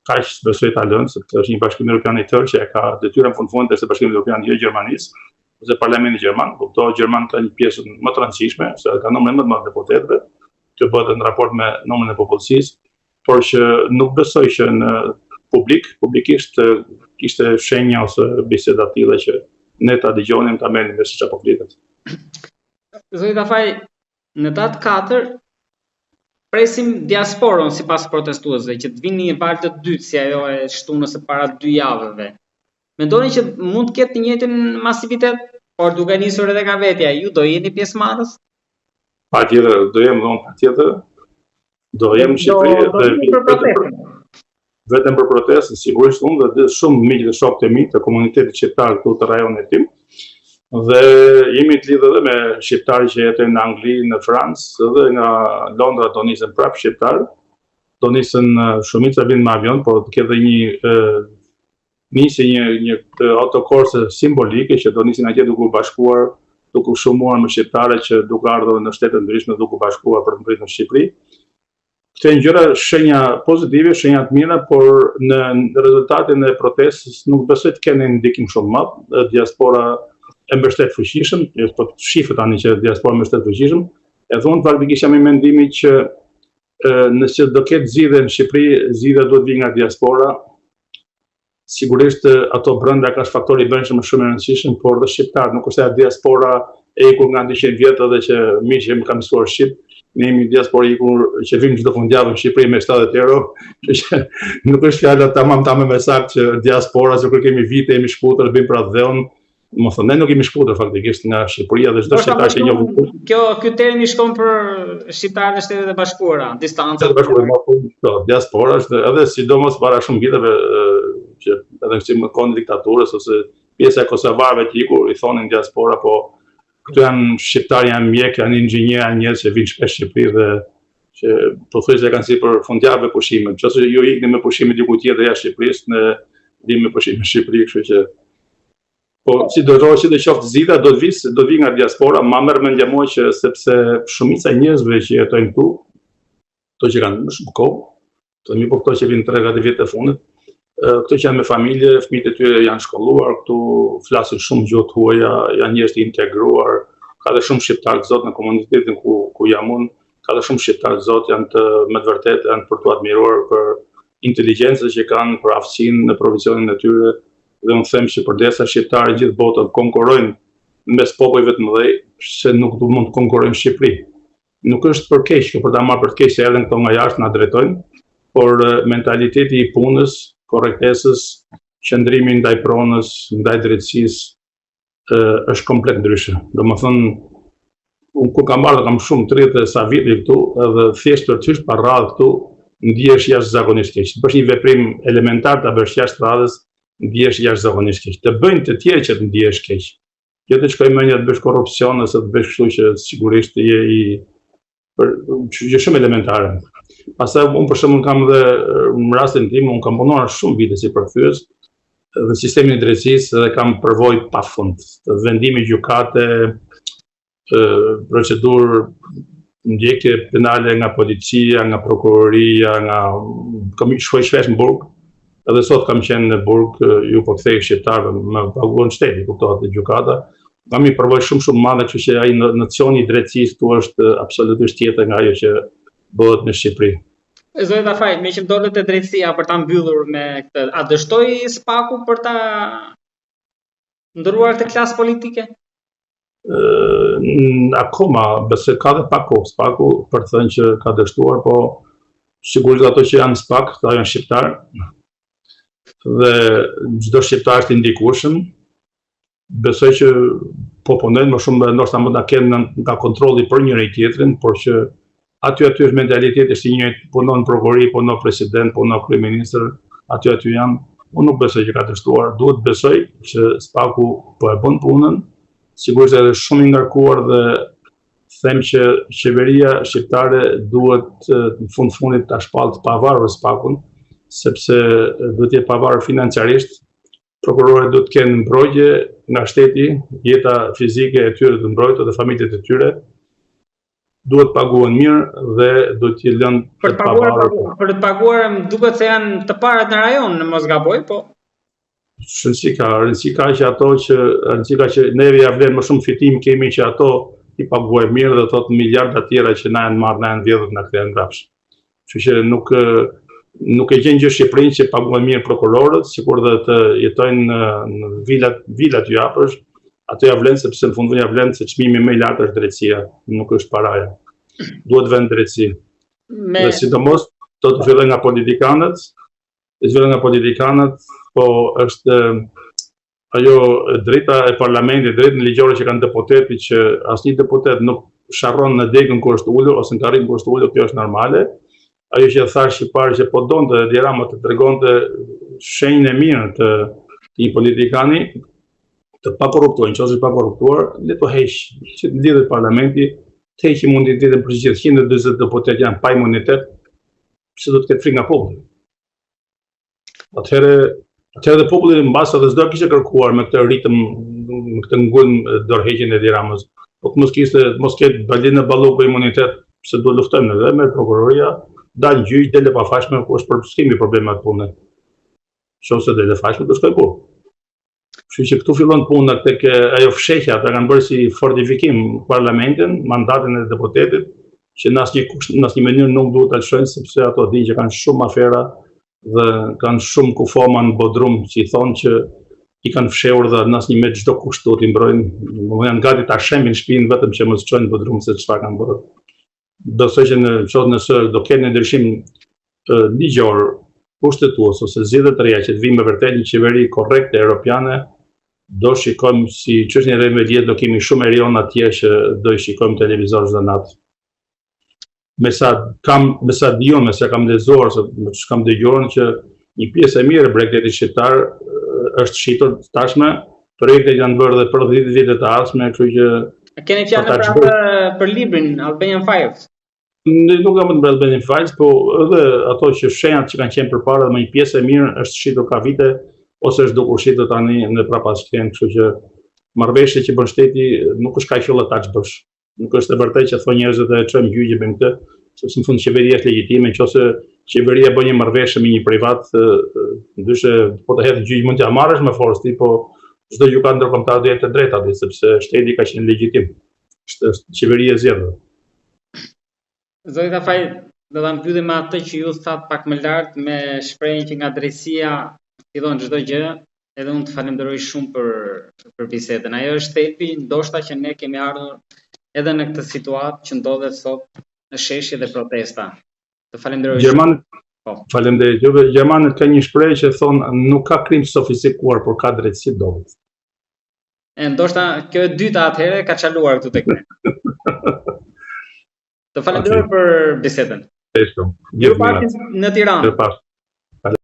kaq besoj ta lënë, sepse është një bashkim evropian i tërë që e ka detyrën fund se bashkimi evropian jo Gjermanisë, ose Parlamenti Gjerman, kuptohet Gjerman ka një pjesë më të rëndësishme, se ka numrin më të madh të deputetëve, që bëhet në raport me numrin e popullsisë, por që nuk besoj që në publikisht kishte shenja ose biseda të tilla që ne ta dëgjonim, ta merrnim me siç apo flitet. Zoti Tafaj, në datë 4 presim diasporën sipas protestuesve që të vinë një valë të dytë si ajo e shtunës së para 2 javëve. Mendoni që mund të ketë të njëjtin masivitet, por duke nisur edhe nga vetja, ju do jeni pjesëmarrës? Patjetër, do jem vonë patjetër. Do jem në Shqipëri vetëm për protestën, sigurisht unë dhe shumë miq dhe shokët e mi të komunitetit shqiptar këtu të rajonit tim. Dhe jemi të lidhur edhe me shqiptarë që jetojnë në Angli, në Francë, edhe nga Londra do nisen prapë shqiptarë. Do nisen shumica vinë me avion, por të ketë një autokorse simbolike që do nisin atje duke u bashkuar, duke u shumuar me shqiptarët që duke ardhur në shtete ndryshme duke u bashkuar për të mbritur në Shqipëri. Këto janë gjëra, shenja pozitive, shenja të mira, por në rezultatin e protestës nuk besoj të kenë ndikim shumë madh. Diaspora e mbështet fuqishëm, po shifet tani që diaspora mbështet fuqishëm. Edhe unë faktikisht jam i mendimit që nëse do ketë zgjidhje në Shqipëri, zgjidhja duhet vi nga diaspora. Sigurisht ato brenda ka faktor i brendshëm shumë i rëndësishëm, por dhe shqiptar, nuk është e diaspora e ikur nga 200 vjet edhe që mirë që më ka mësuar shqip. Ne jemi diaspora ikur që vim çdo fundjavë në Shqipëri me 70 euro, që nuk është fjala tamam me saktë që diaspora, se kur kemi vite jemi shkuar bëjmë për atë dheun. Më thonë, ne nuk jemi shkuar faktikisht nga Shqipëria dhe çdo shqiptar që njoh. Ky termi shkon për shqiptarët e Shtetet e Bashkuara, distanca. Diaspora është edhe sidomos para shumë viteve që edhe në kohën e diktaturës ose pjesa e kosovarëve që iku i thonin diaspora, po këtu janë shqiptarë, janë mjek, janë inxhinier, janë njerëz që vinë shpesh në Shqipëri dhe që pothuajse kanë si për fundjavë pushime. Nëse ju ikni me pushime diku tjetër jashtë Shqipërisë, ne vim me pushime në Shqipëri, kështu që po si do të qoftë zgjidhja do të vi nga diaspora, ma merr mendja mua që sepse shumica e njerëzve që jetojnë këtu, ato që kanë më shumë kohë, të mi po këto që vinë 3-4 vjet e fundit, këto që janë me familje, fëmijët e tyre janë shkolluar këtu, flasin shumë gjuhë të huaja, janë njerëz të integruar, ka dhe shumë shqiptarë të zot në komunitetin ku jam unë, ka dhe shumë shqiptarë të zot janë me të vërtetë janë për tu admiruar për inteligjencën që kanë, për aftësinë në profesionin e tyre. Dhe unë them që përdesa shqiptarë gjithë botën konkurrojnë mes popujve të mëdhej, se nuk mund të konkurrojnë në Shqipëri. Nuk është për keq, për ta marrë për të keq se erdhen këto nga jashtë na drejtojnë, por mentaliteti i punës, korrektesës, qëndrimi ndaj pronës, ndaj drejtësisë është komplet ndryshe. Domethënë, unë kur kam ardhur kam shumë 30 sa vite këtu, edhe thjesht tërçisht pa radhë këtu, ndihesh jashtëzakonisht keq. Bësh një veprim elementar ta bësh jashtë radhës, ndihesh jashtëzakonisht keq. Të bëjnë të tjerë që të ndihesh keq. Jo të shkojmë mendja të bësh korrupsion ose të bësh kështu që sigurisht je shumë elementare. Pastaj unë për shembull kam dhe në rastin tim, unë kam punuar shumë vite si përkthyes dhe sistemin e drejtësisë dhe kam përvojë pafund. Vendime gjykate, procedurë ndjekje penale nga policia, nga prokuroria, kam shkuar shpesh në burg. Edhe sot kam qenë në burg, ju po kthej shqiptarëve, më paguon shteti, kuptohet e gjykata. Kam i përvojë shumë madhe, kështu që ai nocioni i drejtësisë këtu është absolutisht tjetër nga ajo që bëhet në Shqipëri. Zoti Tafaj, me që dollet e drejtësia për ta mbyllur me këtë, a dështoi SPAK-u për ta ndëruar të klasë politike? Akoma, besoj ka dhe pak kohë SPAK-u për të thënë që ka dështuar, po sigurisht ato që janë SPAK, ata janë shqiptar. Dhe çdo shqiptar është i ndikueshëm. Besoj që po punojnë më shumë, ndoshta mund ta kenë nga kontrolli për njëri tjetrin, por që aty është mentaliteti është i njëjtë, punon prokurori, punon president, punon kryeministër, aty janë. Unë nuk besoj që ka dështuar, duhet besoj që SPAK-u po e bën punën, sigurisht edhe shumë i ngarkuar dhe them që qeveria shqiptare duhet në fundit ta shpallë të pavarur SPAK-un, sepse duhet të jetë pavarur financiarisht, prokurorët duhet të kenë mbrojtje nga shteti, jeta fizike e tyre të mbrojtur dhe familjet e tyre. duhet paguhen mirë dhe duhet t'i lënë Për të paguar, më duket se janë të parat në rajon, në mos gaboj, po. Rëndësi ka që neve ja vlen më shumë fitim kemi që ato i paguajnë mirë dhe thot miliarda tjera që na janë marrë, na janë vjedhur, na kthehen mbrapsht. Kështu që nuk e gjen gjë Shqipërinë që paguajnë mirë prokurorët, sikur dhe të jetojnë në vilat ju japësh, ato ja vlen sepse në fund ja vlen se çmimi më i lartë është drejtësia, nuk është paraja. Duhet vend drejtësi. Dhe sidomos do të fillojnë nga politikanët, po është ajo drejta e parlamentit, drejtën ligjore që kanë deputetët, që asnjë deputet nuk sharron në degën kur është ulur ose në karrin kur është ulur, kjo është normale. Ajo që thash i parë që po donte Edi Rama të tregonte shenjën e mirë të një politikani të pakorruptuar, nëse është pakorruptuar, le të heq që të lidhet parlamenti, të heq imunitetin për gjithë 140 deputet janë pa imunitet, pse do të ketë frikë nga populli. Atëherë dhe populli mbas edhe s'do kishte kërkuar me këtë ritëm, me këtë ngulm dorëheqjen e Edi Ramës. Po mos ketë Balinë Balloku imunitet, pse do luftojmë edhe me prokuroria, dalë gjyq, dele pa fashme, ku është s'kemi probleme atë punë. Nëse dele fashme, do shkoj kurrë. Kështu që këtu fillon puna tek ajo fshehja, ata kanë bërë si fortifikim parlamentin, mandatin e deputetit, që në asnjë mënyrë nuk duhet ta lëshojnë, sepse ato dinë që kanë shumë afera dhe kanë shumë kufoma në bodrum, që i thonë që i kanë fshehur dhe në asnjë me çdo kusht do t'i mbrojnë, janë gati ta shemin shtëpinë vetëm që mos çojnë në bodrum se çfarë kanë bërë. Besoj që nëse do kenë një ndryshim ligjor kushtetues ose zgjedhje të reja që të vinë me vërtet një qeveri korrekte europiane, do shikojmë si çështja e remedjet, do kemi shumë erion atje që do i shikojmë televizor çdo natë. Me sa kam lexuar, se kam dëgjuar që një pjesë e mirë e Brexitit shqiptar është shitur tashme, projektet janë bërë dhe për 10 vite të ardhshme, kështu që keni fjalë për librin Albanian Files? Nuk kam të Albanian Files, po edhe ato që shenjat që kanë qenë përpara dhe më një pjesë e mirë është shitur ka vite ose është dukur shitur tani në prapashtjen, kështu që marrëveshje që bën shteti nuk është kaq fillë ta ç'bësh. Nuk është e vërtetë që thonë njerëzit e çojmë gjyqje me këtë, sepse në fund qeveria është legjitime, nëse qeveria bën një marrëveshje me një privat, ndyshe po të hedh gjyq mund t'ja marrësh me forcë ti, po çdo gjykatar ndërkombëtar do jetë të drejtë aty, sepse shteti ka qenë legjitim. Është qeveria e zgjedhur. Zoti Tafaj, do ta mbyllim me atë që ju thatë pak më lart, me shprehjen që nga drejtësia fillon çdo gjë, edhe unë të falenderoj shumë për bisedën. Ajo është thelbi, ndoshta që ne kemi ardhur edhe në këtë situatë që ndodhet sot në sheshje dhe protesta. Të falenderoj shumë. Faleminderit juve. Gjermanët kanë një shprehje që thonë nuk ka krim sofistikuar, por ka drejtësi dobët. Ndoshta kjo e dyta atëherë ka çaluar këtu tek ne. Të falenderoj për bisedën. Ju në Tiranë.